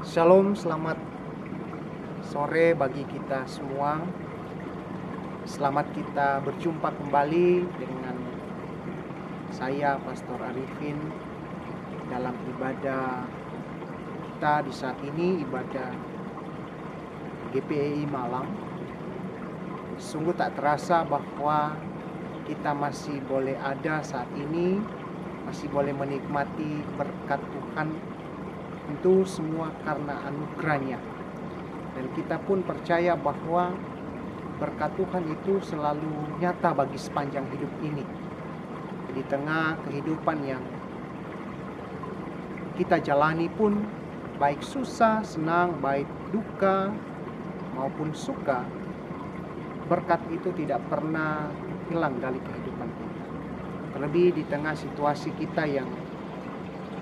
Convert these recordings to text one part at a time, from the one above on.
Shalom, selamat sore bagi kita semua. Selamat kita berjumpa kembali dengan saya, Pastor Arifin, dalam ibadah kita di saat ini, ibadah GPI Malang. Sungguh tak terasa bahwa kita masih boleh ada saat ini, masih boleh menikmati berkat Tuhan. Itu semua karena anugerahnya. Dan kita pun percaya bahwa berkat Tuhan itu selalu nyata bagi sepanjang hidup ini. Di tengah kehidupan yang kita jalani pun, baik susah, senang, baik duka maupun suka, berkat itu tidak pernah hilang dari kehidupan kita. Terlebih di tengah situasi kita yang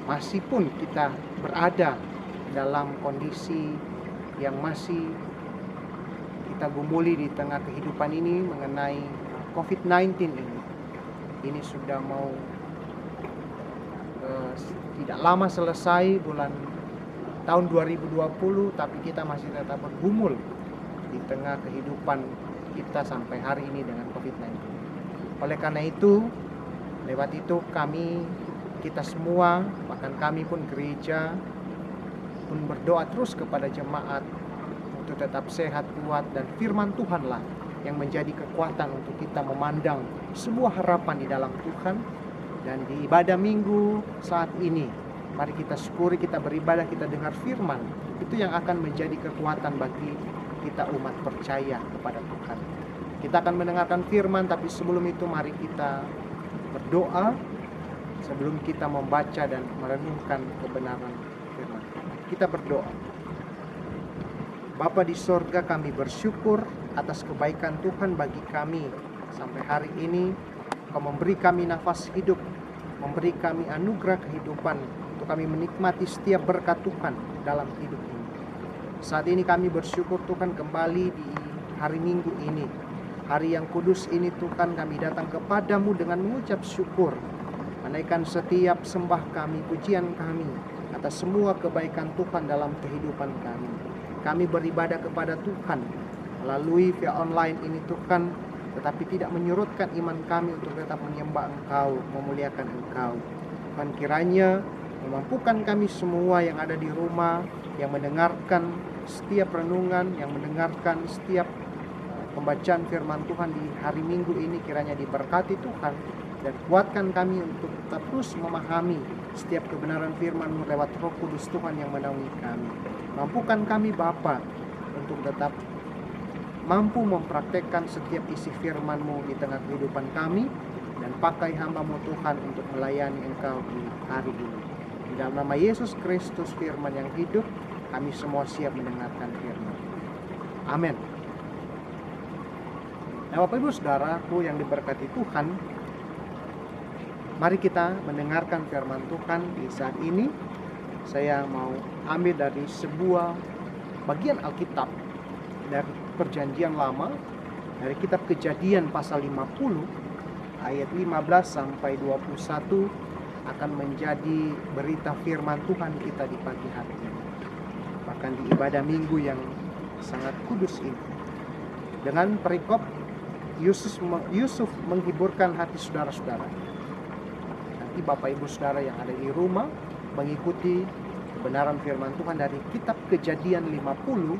masih pun kita berada dalam kondisi yang masih kita gumuli di tengah kehidupan ini mengenai COVID-19 ini. Ini sudah mau tidak lama selesai, bulan tahun 2020, tapi kita masih tetap bergumul di tengah kehidupan kita sampai hari ini dengan COVID-19. Oleh karena itu, lewat itu kita semua, bahkan kami pun gereja pun berdoa terus kepada jemaat untuk tetap sehat, kuat, dan firman Tuhanlah yang menjadi kekuatan untuk kita memandang sebuah harapan di dalam Tuhan. Dan di ibadah minggu saat ini, mari kita syukuri, kita beribadah, kita dengar firman. Itu yang akan menjadi kekuatan bagi kita umat percaya kepada Tuhan. Kita akan mendengarkan firman, tapi sebelum itu mari kita berdoa sebelum kita membaca dan merenungkan kebenaran firman. Kita berdoa. Bapa di sorga, kami bersyukur atas kebaikan Tuhan bagi kami sampai hari ini. Kau memberi kami nafas hidup, memberi kami anugerah kehidupan untuk kami menikmati setiap berkat Tuhan dalam hidup ini. Saat ini kami bersyukur Tuhan, kembali di hari Minggu ini, hari yang kudus ini Tuhan, kami datang kepadamu dengan mengucap syukur. Menaikkan setiap sembah kami, pujian kami atas semua kebaikan Tuhan dalam kehidupan kami. Kami beribadah kepada Tuhan melalui via online ini Tuhan, tetapi tidak menyurutkan iman kami untuk tetap menyembah Engkau, memuliakan Engkau. Tuhan, kiranya memampukan kami semua yang ada di rumah, yang mendengarkan setiap renungan, yang mendengarkan setiap pembacaan firman Tuhan di hari Minggu ini, kiranya diberkati Tuhan. Dan kuatkan kami untuk tetap terus memahami setiap kebenaran firman-Mu lewat Roh Kudus Tuhan yang menaungi kami. Mampukan kami Bapa untuk tetap mampu mempraktekkan setiap isi firman-Mu di tengah kehidupan kami. Dan pakai hamba-Mu Tuhan untuk melayani Engkau di hari ini. Di dalam nama Yesus Kristus, firman yang hidup, kami semua siap mendengarkan firman. Amin. Nah, Bapak Ibu Saudaraku yang diberkati Tuhan, mari kita mendengarkan firman Tuhan di saat ini. Saya mau ambil dari sebuah bagian Alkitab dari Perjanjian Lama, dari kitab Kejadian pasal 50 ayat 15 sampai 21 akan menjadi berita firman Tuhan kita di pagi hari ini. Bahkan di ibadah minggu yang sangat kudus ini. Dengan perikop Yusuf menghiburkan hati saudara-saudara. Bapak Ibu Saudara yang ada di rumah mengikuti kebenaran firman Tuhan dari kitab Kejadian 50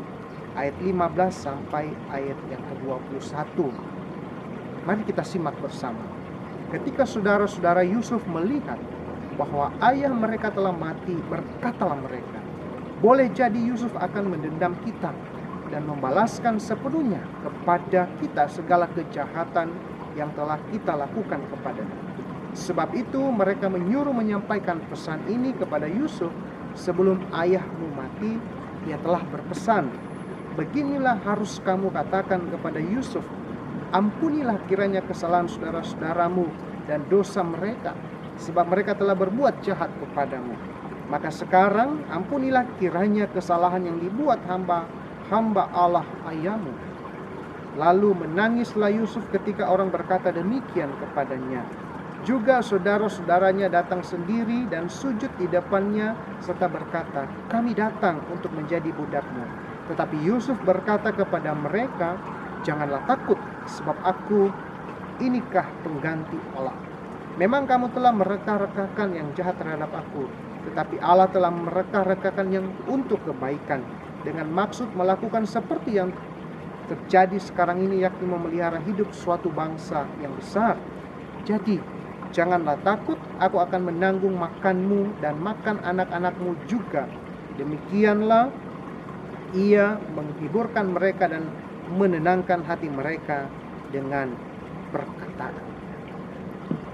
ayat 15 sampai ayat yang ke-21. Mari kita simak bersama. Ketika saudara-saudara Yusuf melihat bahwa ayah mereka telah mati, berkatalah mereka, boleh jadi Yusuf akan mendendam kita dan membalaskan sepenuhnya kepada kita segala kejahatan yang telah kita lakukan kepadanya. Sebab itu mereka menyuruh menyampaikan pesan ini kepada Yusuf. Sebelum ayahmu mati, ia telah berpesan, beginilah harus kamu katakan kepada Yusuf, ampunilah kiranya kesalahan saudara-saudaramu dan dosa mereka, sebab mereka telah berbuat jahat kepadamu. Maka sekarang ampunilah kiranya kesalahan yang dibuat hamba Allah ayahmu. Lalu menangislah Yusuf ketika orang berkata demikian kepadanya. Juga saudara-saudaranya datang sendiri dan sujud di depannya serta berkata, "Kami datang untuk menjadi budakmu." Tetapi Yusuf berkata kepada mereka, "Janganlah takut, sebab aku inikah pengganti Allah. Memang kamu telah mereka-rekakan yang jahat terhadap aku, tetapi Allah telah mereka-rekakan yang untuk kebaikan, dengan maksud melakukan seperti yang terjadi sekarang ini, yakni memelihara hidup suatu bangsa yang besar. Jadi janganlah takut, aku akan menanggung makanmu dan makan anak-anakmu juga." Demikianlah ia menghiburkan mereka dan menenangkan hati mereka dengan perkataan.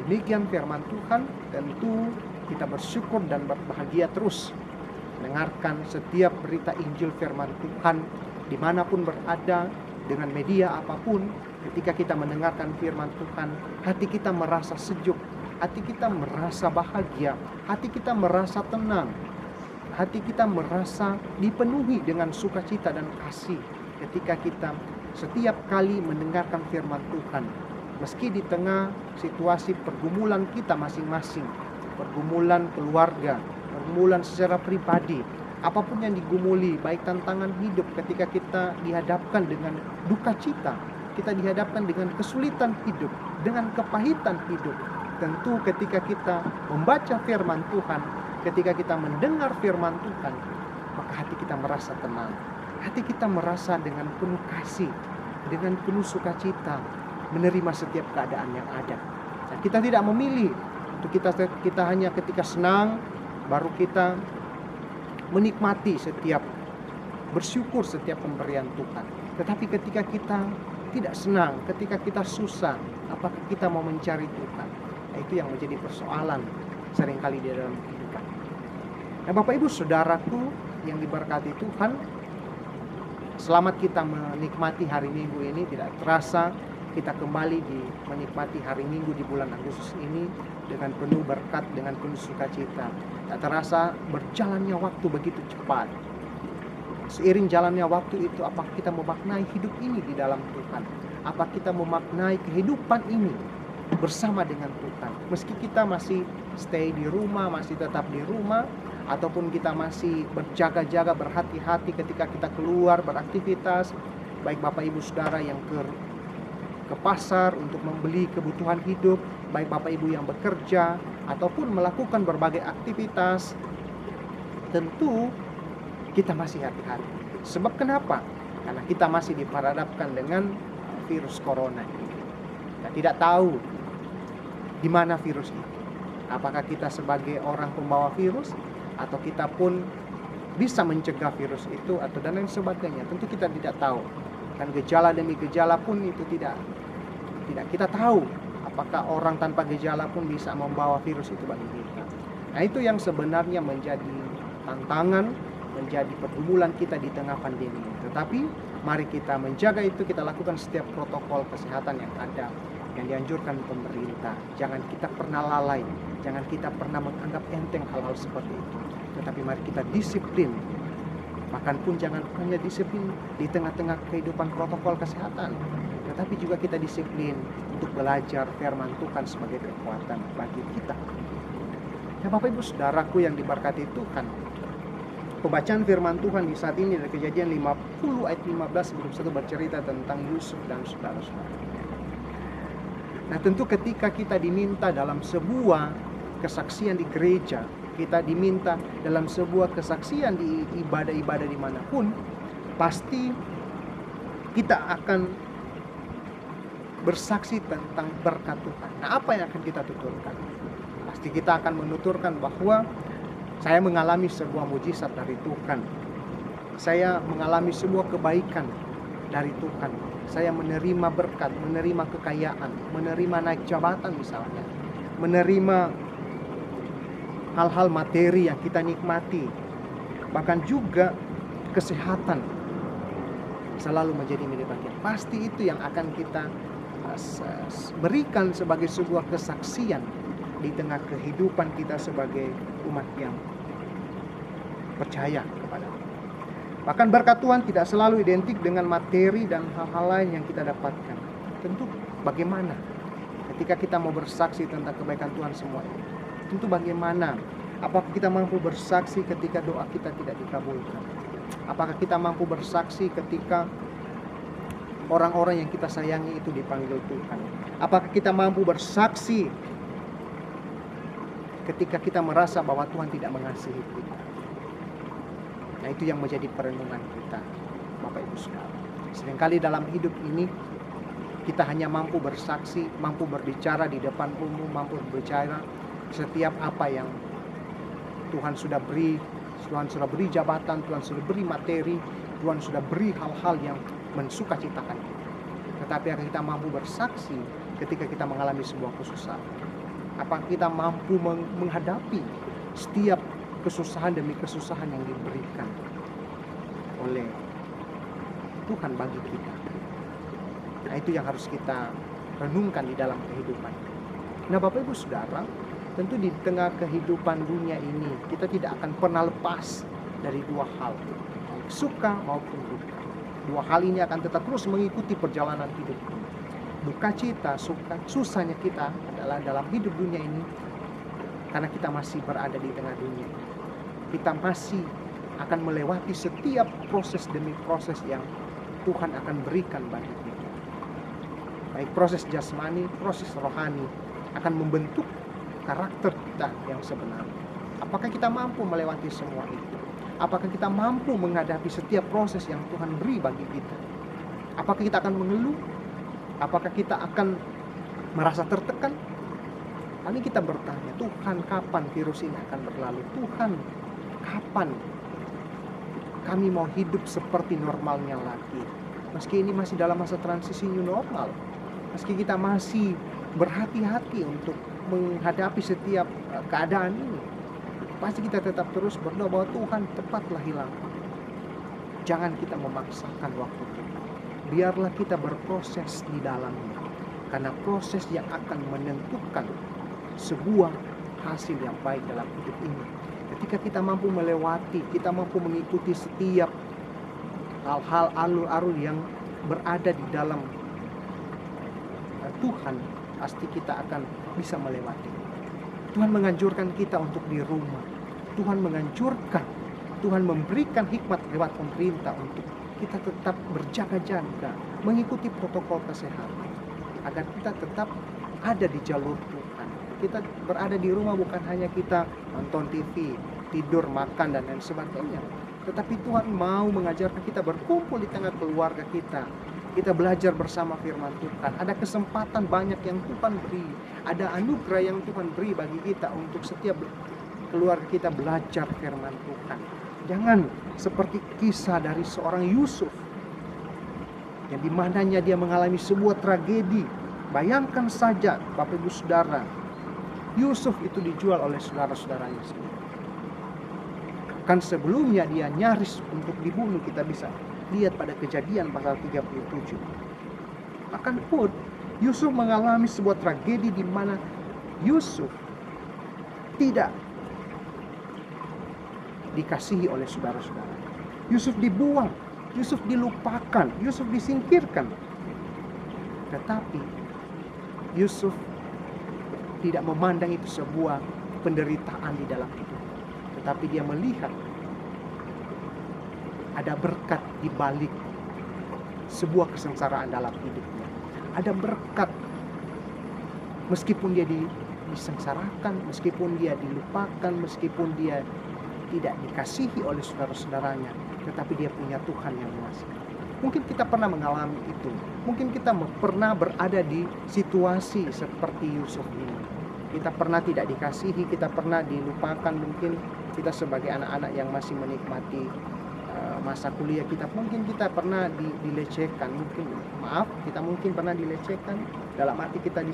Demikian firman Tuhan. Tentu kita bersyukur dan berbahagia terus mendengarkan setiap berita Injil firman Tuhan dimanapun berada, dengan media apapun. Ketika kita mendengarkan firman Tuhan, hati kita merasa sejuk, hati kita merasa bahagia, hati kita merasa tenang, hati kita merasa dipenuhi dengan sukacita dan kasih ketika kita setiap kali mendengarkan firman Tuhan. Meski di tengah situasi pergumulan kita masing-masing, pergumulan keluarga, pergumulan secara pribadi, apapun yang digumuli, baik tantangan hidup, ketika kita dihadapkan dengan duka cita, kita dihadapkan dengan kesulitan hidup, dengan kepahitan hidup. Tentu ketika kita membaca firman Tuhan, ketika kita mendengar firman Tuhan, maka hati kita merasa tenang. Hati kita merasa dengan penuh kasih, dengan penuh sukacita, menerima setiap keadaan yang ada. Dan kita tidak memilih untuk kita hanya ketika senang baru kita menikmati setiap, bersyukur setiap pemberian Tuhan. Tetapi ketika kita tidak senang, ketika kita susah, apakah kita mau mencari Tuhan? Nah, itu yang menjadi persoalan seringkali di dalam kehidupan. Nah, Bapak Ibu Saudaraku yang diberkati Tuhan, selamat kita menikmati hari Minggu ini. Tidak terasa kita kembali menikmati hari Minggu di bulan Agustus ini dengan penuh berkat, dengan penuh sukacita. Tak terasa berjalannya waktu begitu cepat. Seiring jalannya waktu itu, apakah kita memaknai hidup ini di dalam Tuhan? Apakah kita memaknai kehidupan ini bersama dengan Tuhan? Meski kita masih stay di rumah, masih tetap di rumah, ataupun kita masih berjaga-jaga, berhati-hati ketika kita keluar beraktivitas, baik Bapak Ibu Saudara yang ke pasar untuk membeli kebutuhan hidup, baik Bapak Ibu yang bekerja ataupun melakukan berbagai aktivitas, tentu kita masih hati-hati. Sebab kenapa? Karena kita masih diperhadapkan dengan virus corona ini. Kita tidak tahu di mana virus itu. Apakah kita sebagai orang pembawa virus, atau kita pun bisa mencegah virus itu, atau dan lain sebagainya. Tentu kita tidak tahu. Dan gejala demi gejala pun itu tidak kita tahu. Apakah orang tanpa gejala pun bisa membawa virus itu bagi kita. Nah, itu yang sebenarnya menjadi tantangan, menjadi pergumulan kita di tengah pandemi. Tetapi mari kita menjaga itu, kita lakukan setiap protokol kesehatan yang ada, yang dianjurkan pemerintah. Jangan kita pernah lalai, jangan kita pernah menganggap enteng hal-hal seperti itu. Tetapi mari kita disiplin. Makan pun jangan hanya disiplin di tengah-tengah kehidupan protokol kesehatan, tetapi juga kita disiplin untuk belajar firman Tuhan sebagai kekuatan bagi kita. Ya Bapak Ibu Saudaraku yang diberkati Tuhan, pembacaan firman Tuhan di saat ini dari Kejadian 50 ayat 15 sebelum satu bercerita tentang Yusuf dan saudara-saudara. Nah, tentu ketika kita diminta dalam sebuah kesaksian di gereja, kita diminta dalam sebuah kesaksian di ibadah-ibadah dimanapun, pasti kita akan bersaksi tentang berkat Tuhan. Nah, apa yang akan kita tuturkan? Pasti kita akan menuturkan bahwa saya mengalami sebuah mujizat dari Tuhan. Saya mengalami sebuah kebaikan dari Tuhan. Saya menerima berkat, menerima kekayaan, menerima naik jabatan misalnya, menerima hal-hal materi yang kita nikmati, bahkan juga kesehatan selalu menjadi milik bagian. Pasti itu yang akan kita berikan sebagai sebuah kesaksian di tengah kehidupan kita sebagai umat yang percaya kepada Tuhan. Bahkan berkat Tuhan tidak selalu identik dengan materi dan hal-hal lain yang kita dapatkan. Tentu bagaimana ketika kita mau bersaksi tentang kebaikan Tuhan semua ini. Tentu bagaimana? Apakah kita mampu bersaksi ketika doa kita tidak dikabulkan? Apakah kita mampu bersaksi ketika orang-orang yang kita sayangi itu dipanggil Tuhan? Apakah kita mampu bersaksi ketika kita merasa bahwa Tuhan tidak mengasihi kita? Nah, itu yang menjadi perenungan kita, Bapak Ibu Saudara. Seringkali dalam hidup ini kita hanya mampu bersaksi, mampu berbicara di depan umum, mampu berbicara setiap apa yang Tuhan sudah beri. Tuhan sudah beri jabatan, Tuhan sudah beri materi, Tuhan sudah beri hal-hal yang mensukacitakan kita. Tetapi apakah kita mampu bersaksi ketika kita mengalami sebuah kesusahan? Apakah kita mampu menghadapi setiap kesusahan demi kesusahan yang diberikan oleh Tuhan bagi kita? Nah, itu yang harus kita renungkan di dalam kehidupan. Nah, Bapak Ibu Saudara, tentu di tengah kehidupan dunia ini kita tidak akan pernah lepas dari dua hal, suka maupun duka. Dua hal ini akan tetap terus mengikuti perjalanan hidup ini. Duka cita, susahnya kita adalah dalam hidup dunia ini karena kita masih berada di tengah dunia. Kita masih akan melewati setiap proses demi proses yang Tuhan akan berikan bagi kita. Baik proses jasmani, proses rohani akan membentuk karakter kita yang sebenarnya. Apakah kita mampu melewati semua itu? Apakah kita mampu menghadapi setiap proses yang Tuhan beri bagi kita? Apakah kita akan mengeluh? Apakah kita akan merasa tertekan? Lalu kita bertanya, Tuhan, kapan virus ini akan berlalu? Tuhan, kapan kami mau hidup seperti normalnya lagi? Meski ini masih dalam masa transisi new normal, meski kita masih berhati-hati untuk menghadapi setiap keadaan ini, pasti kita tetap terus berdoa bahwa Tuhan cepatlah hilang. Jangan kita memaksakan waktu kita. Biarlah kita berproses di dalamnya. Karena proses yang akan menentukan sebuah hasil yang baik dalam hidup ini. Ketika kita mampu melewati, kita mampu mengikuti setiap hal-hal alur-alur yang berada di dalam Tuhan, pasti kita akan bisa melewati. Tuhan menganjurkan kita untuk di rumah. Tuhan menganjurkan, Tuhan memberikan hikmat lewat pemerintah untuk kita tetap berjaga-jaga, mengikuti protokol kesehatan, agar kita tetap ada di jalur Tuhan. Kita berada di rumah bukan hanya kita nonton TV, tidur, makan, dan lain sebagainya. Tetapi Tuhan mau mengajarkan kita berkumpul di tengah keluarga kita. Kita belajar bersama firman Tuhan. Ada kesempatan banyak yang Tuhan beri. Ada anugerah yang Tuhan beri bagi kita untuk setiap keluarga kita belajar firman Tuhan. Jangan seperti kisah dari seorang Yusuf, yang dimananya dia mengalami sebuah tragedi. Bayangkan saja Bapak Ibu Saudara, Yusuf itu dijual oleh saudara-saudaranya sendiri. Kan sebelumnya dia nyaris untuk dibunuh, kita bisa lihat pada Kejadian pasal 37. Bahkan pun Yusuf mengalami sebuah tragedi di mana Yusuf tidak dikasihi oleh saudara-saudara. Yusuf dibuang, Yusuf dilupakan, Yusuf disingkirkan. Tetapi Yusuf tidak memandang itu sebuah penderitaan di dalam hidup. Tetapi dia melihat ada berkat di balik sebuah kesengsaraan dalam hidupnya. Ada berkat meskipun dia disengsarakan, meskipun dia dilupakan, meskipun dia tidak dikasihi oleh saudara-saudaranya, tetapi dia punya Tuhan yang mengasihi. Mungkin kita pernah mengalami itu. Mungkin kita pernah berada di situasi seperti Yusuf ini. Kita pernah tidak dikasihi, kita pernah dilupakan. Mungkin kita sebagai anak-anak yang masih menikmati masa kuliah kita, mungkin kita pernah dilecehkan. Kita mungkin pernah dilecehkan. Dalam arti kita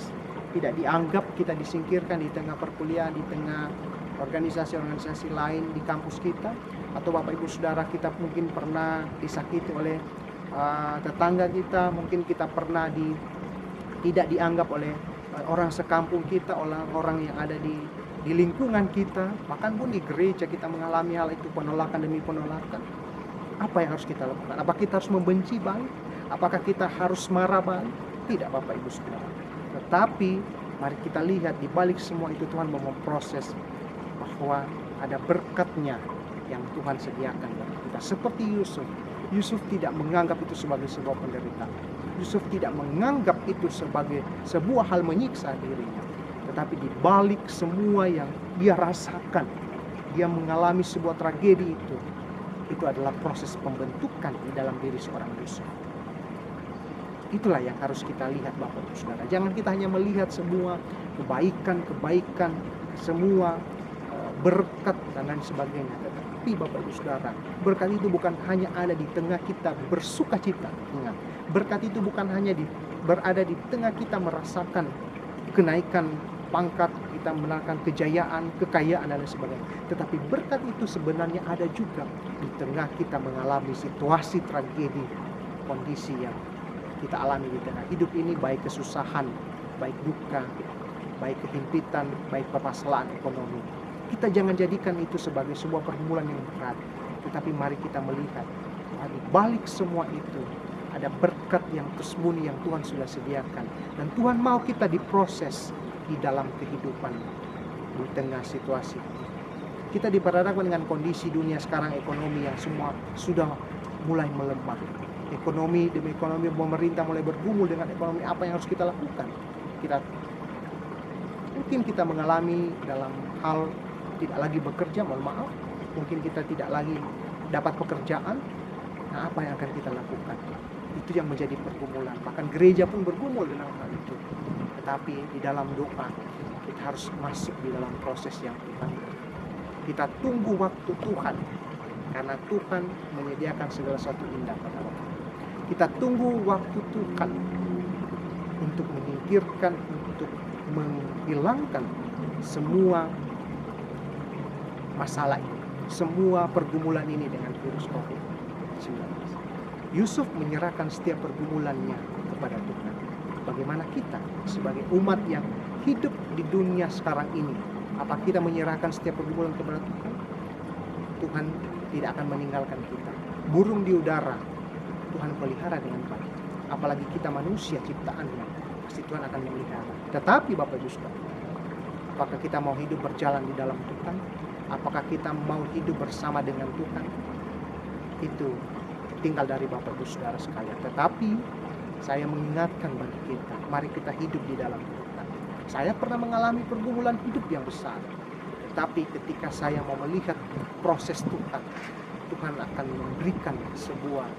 tidak dianggap, kita disingkirkan di tengah perkuliahan, di tengah organisasi-organisasi lain di kampus kita. Atau Bapak Ibu Saudara, kita mungkin pernah disakiti oleh tetangga kita. Mungkin kita pernah tidak dianggap oleh orang sekampung kita, orang yang ada di lingkungan kita. Bahkan pun di gereja kita mengalami hal itu, penolakan demi penolakan. Apa yang harus kita lakukan? Apakah kita harus membenci balik? Apakah kita harus marah balik? Tidak, Bapak Ibu Saudara. Tetapi mari kita lihat di balik semua itu Tuhan mau memproses bahwa ada berkatnya yang Tuhan sediakan bagi kita. Seperti Yusuf. Yusuf tidak menganggap itu sebagai sebuah penderitaan. Yusuf tidak menganggap itu sebagai sebuah hal menyiksa dirinya. Tetapi di balik semua yang dia rasakan, dia mengalami sebuah tragedi itu adalah proses pembentukan di dalam diri seorang Yusuf. Itulah yang harus kita lihat Bapak Ibu Saudara. Jangan kita hanya melihat semua kebaikan, semua berkat dan lain sebagainya. Tetapi Bapak Ibu Saudara, berkat itu bukan hanya ada di tengah kita bersuka cita. Ingat, berkat itu bukan hanya berada di tengah kita merasakan kenaikan pangkat, kita merasakan kejayaan, kekayaan dan lain sebagainya. Tetapi berkat itu sebenarnya ada juga di tengah kita mengalami situasi tragedi, kondisi yang kita alami di tengah hidup ini, baik kesusahan, baik duka, baik kehimpitan, baik permasalahan ekonomi. Kita jangan jadikan itu sebagai sebuah pergumulan yang berat, tetapi mari kita melihat bahwa di balik semua itu ada berkat yang tersembunyi yang Tuhan sudah sediakan, dan Tuhan mau kita diproses di dalam kehidupan di tengah situasi. Kita diperhadapkan dengan kondisi dunia sekarang, ekonomi yang semua sudah mulai melemah. Ekonomi demi ekonomi, pemerintah mulai bergumul dengan ekonomi. Apa yang harus kita lakukan? Mungkin kita mengalami dalam hal tidak lagi bekerja, mohon maaf. Mungkin kita tidak lagi dapat pekerjaan. Nah, apa yang akan kita lakukan? Itu yang menjadi pergumulan. Bahkan gereja pun bergumul dengan hal itu. Tetapi di dalam doa kita harus masuk di dalam proses yang Tuhan. Kita tunggu waktu Tuhan, karena Tuhan menyediakan segala sesuatu indah pada waktu. Kita tunggu waktu Tuhan untuk menyingkirkan, untuk menghilangkan semua masalah ini, semua pergumulan ini dengan virus COVID-19. Yusuf menyerahkan setiap pergumulannya kepada Tuhan. Bagaimana kita sebagai umat yang hidup di dunia sekarang ini? Apa kita menyerahkan setiap pergumulan kepada Tuhan? Tuhan tidak akan meninggalkan kita. Burung di udara Tuhan pelihara dengan baik. Apalagi kita manusia ciptaannya, pasti Tuhan akan memelihara. Tetapi Bapak Ibu Saudara, apakah kita mau hidup berjalan di dalam Tuhan? Apakah kita mau hidup bersama dengan Tuhan? Itu tinggal dari Bapak Ibu Saudara sekalian. Tetapi saya mengingatkan bagi kita, mari kita hidup di dalam Tuhan. Saya pernah mengalami pergumulan hidup yang besar. Tetapi ketika saya mau melihat proses Tuhan, Tuhan akan memberikan sebuah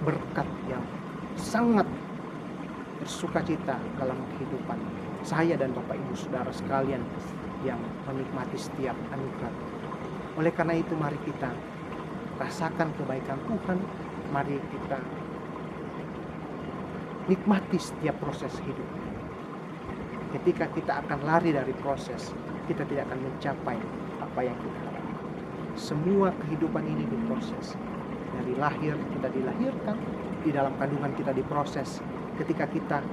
berkat yang sangat bersukacita dalam kehidupan saya dan Bapak Ibu Saudara sekalian yang menikmati setiap anugerah. Oleh karena itu mari kita rasakan kebaikan Tuhan, mari kita nikmati setiap proses hidup. Ketika kita akan lari dari proses, kita tidak akan mencapai apa yang kita harapkan. Semua kehidupan ini diproses. Dari lahir kita dilahirkan, di dalam kandungan kita diproses. Ketika kita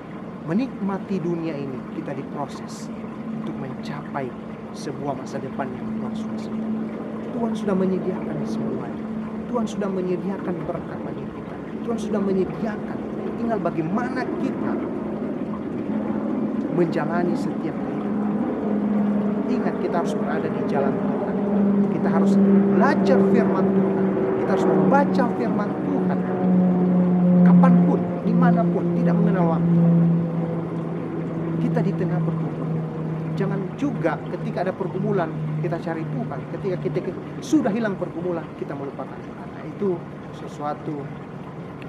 menikmati dunia ini, kita diproses untuk mencapai sebuah masa depan yang Tuhan sudah sediakan. Tuhan sudah menyediakan semuanya. Tuhan sudah menyediakan berkat bagi kita. Tuhan sudah menyediakan. Tinggal bagaimana kita menjalani setiap kehidupan. Ingat, kita harus berada di jalan Tuhan. Kita harus belajar firman Tuhan. Kita harus membaca firman Tuhan. Kapanpun, dimanapun, tidak mengenal waktu. Kita di tengah pergumulan. Jangan juga ketika ada pergumulan kita cari Tuhan. Ketika kita sudah hilang pergumulan, kita melupakan Tuhan. Nah, itu sesuatu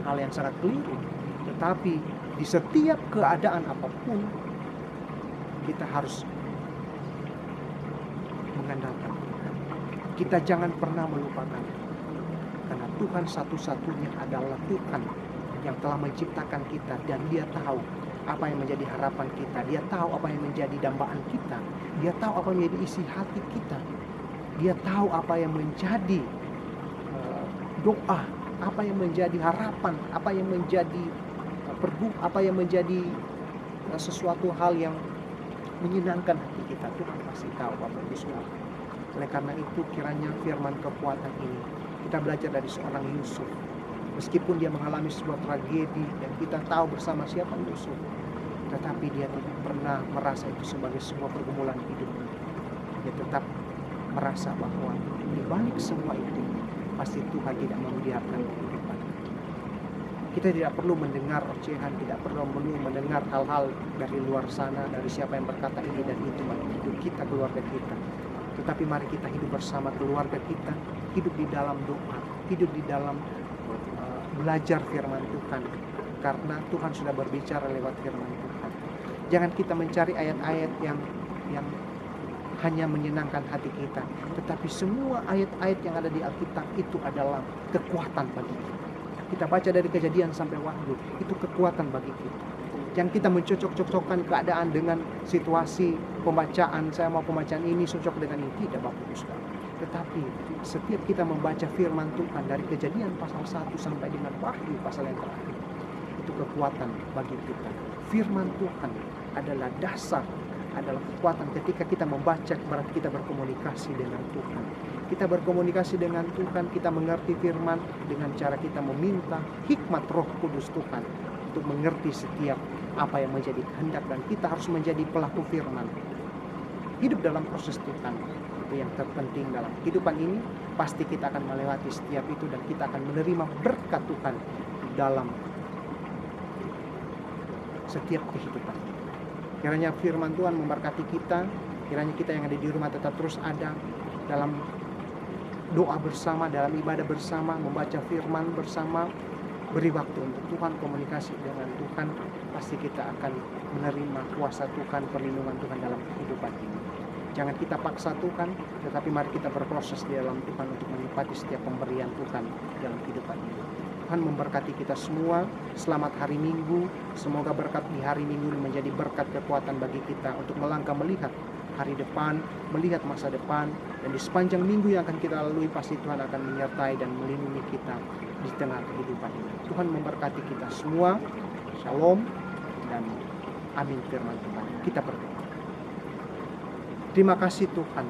hal yang sangat keliru. Tetapi di setiap keadaan apapun, kita harus mengandalkan Tuhan. Kita jangan pernah melupakan Tuhan. Karena Tuhan satu-satunya adalah Tuhan yang telah menciptakan kita. Dan Dia tahu apa yang menjadi harapan kita. Dia tahu apa yang menjadi dambaan kita. Dia tahu apa yang menjadi isi hati kita. Dia tahu apa yang menjadi doa, apa yang menjadi harapan, apa yang menjadi apa yang menjadi sesuatu hal yang menyenangkan hati kita. Tuhan pasti tahu Bapak Ibu Saudara. Oleh karena itu kiranya firman kekuatan ini kita belajar dari seorang Yusuf. Meskipun dia mengalami sebuah tragedi dan kita tahu bersama siapa Yusuf, tetapi dia tidak pernah merasa itu sebagai sebuah pergumulan hidup. Dia tetap merasa bahwa di balik semua itu pasti Tuhan tidak membiarkan kehidupan. Kita tidak perlu mendengar ocehan, tidak perlu mendengar hal-hal dari luar sana, dari siapa yang berkata ini dan itu bagi hidup kita, keluarga kita. Tetapi mari kita hidup bersama keluarga kita, hidup di dalam doa, hidup di dalam belajar firman Tuhan. Karena Tuhan sudah berbicara lewat firman Tuhan. Jangan kita mencari ayat-ayat yang hanya menyenangkan hati kita, tetapi semua ayat-ayat yang ada di Alkitab itu adalah kekuatan bagi kita. Kita baca dari Kejadian sampai Wahyu, itu kekuatan bagi kita. Jangan kita mencocok-cocokkan keadaan dengan situasi pembacaan. Saya mau pembacaan ini cocok dengan ini, tidak Bapak Ibu Saudara. Tetapi setiap kita membaca firman Tuhan dari Kejadian pasal 1 sampai dengan Wahyu pasal yang terakhir, itu kekuatan bagi kita. Firman Tuhan adalah dasar, adalah kekuatan. Ketika kita membaca, berarti kita berkomunikasi dengan Tuhan. Kita berkomunikasi dengan Tuhan, kita mengerti firman dengan cara kita meminta hikmat Roh Kudus Tuhan untuk mengerti setiap apa yang menjadi kehendak, dan kita harus menjadi pelaku firman. Hidup dalam proses Tuhan itu yang terpenting dalam kehidupan ini. Pasti kita akan melewati setiap itu dan kita akan menerima berkat Tuhan dalam setiap kehidupan. Kiranya firman Tuhan memberkati kita. Kiranya kita yang ada di rumah tetap terus ada dalam doa bersama, dalam ibadah bersama, membaca firman bersama, beri waktu untuk Tuhan, komunikasi dengan Tuhan. Pasti kita akan menerima kuasa Tuhan, perlindungan Tuhan dalam kehidupan ini. Jangan kita paksa Tuhan, tetapi mari kita berproses di dalam Tuhan untuk menikmati setiap pemberian Tuhan dalam kehidupan ini. Tuhan memberkati kita semua. Selamat hari Minggu. Semoga berkat di hari Minggu ini menjadi berkat kekuatan bagi kita untuk melangkah melihat hari depan, melihat masa depan, dan di sepanjang minggu yang akan kita lalui pasti Tuhan akan menyertai dan melindungi kita di tengah kehidupan ini. Tuhan memberkati kita semua. Shalom dan amin firman Tuhan. Kita berdoa. Terima kasih Tuhan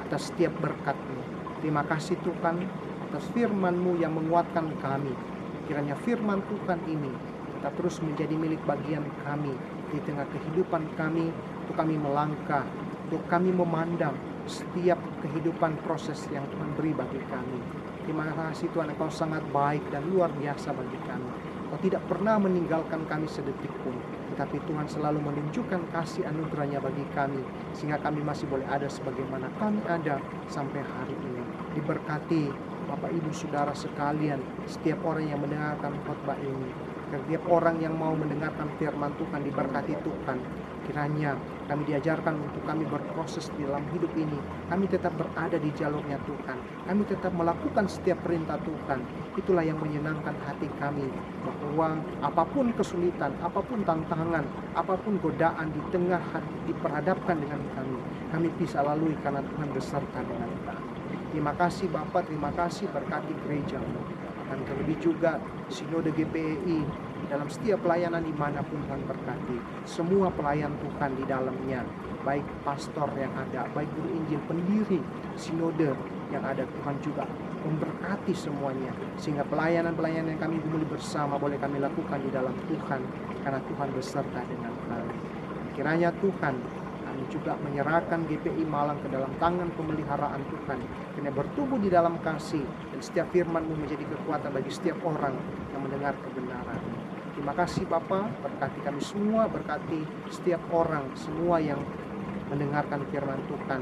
atas setiap berkat-Mu. Terima kasih Tuhan atas firman-Mu yang menguatkan kami. Kiranya firman Tuhan ini tetap terus menjadi milik bagian kami di tengah kehidupan kami, untuk kami melangkah, untuk kami memandang setiap kehidupan proses yang Tuhan beri bagi kami. Terima kasih Tuhan, Engkau sangat baik dan luar biasa bagi kami. Engkau tidak pernah meninggalkan kami sedetik pun, tetapi Tuhan selalu menunjukkan kasih anugerahnya bagi kami, sehingga kami masih boleh ada sebagaimana kami ada sampai hari ini. Diberkati Bapak Ibu Saudara sekalian, setiap orang yang mendengarkan khotbah ini, setiap orang yang mau mendengarkan firman Tuhan, diberkati Tuhan. Kiranya kami diajarkan untuk kami berproses di dalam hidup ini. Kami tetap berada di jalurnya Tuhan. Kami tetap melakukan setiap perintah Tuhan. Itulah yang menyenangkan hati kami, bahwa apapun kesulitan, apapun tantangan, apapun godaan di tengah hati diperhadapkan dengan kami bisa lalui karena Tuhan beserta dengan kami. Terima kasih Bapak, terima kasih, berkati gereja. Dan terlebih juga Sinode GPEI dalam setiap pelayanan dimanapun Tuhan berkati. Semua pelayan Tuhan di dalamnya, baik pastor yang ada, baik guru Injil, pendiri Sinode yang ada, Tuhan juga memberkati semuanya. Sehingga pelayanan-pelayanan yang kami mulai bersama boleh kami lakukan di dalam Tuhan, karena Tuhan beserta dengan kami. Kiranya Tuhan, kami juga menyerahkan GPI Malang ke dalam tangan pemeliharaan Tuhan, karena bertumbuh di dalam kasih, dan setiap firman-Mu menjadi kekuatan bagi setiap orang yang mendengar kebenaran. Terima kasih Bapa, berkati kami semua, berkati setiap orang semua yang mendengarkan firman Tuhan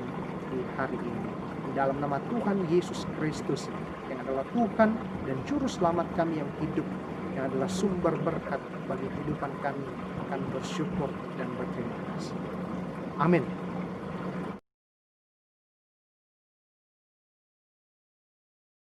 di hari ini. Di dalam nama Tuhan Yesus Kristus yang adalah Tuhan dan Juru Selamat kami yang hidup, yang adalah sumber berkat bagi kehidupan kami, akan bersyukur dan berterima kasih. Amin.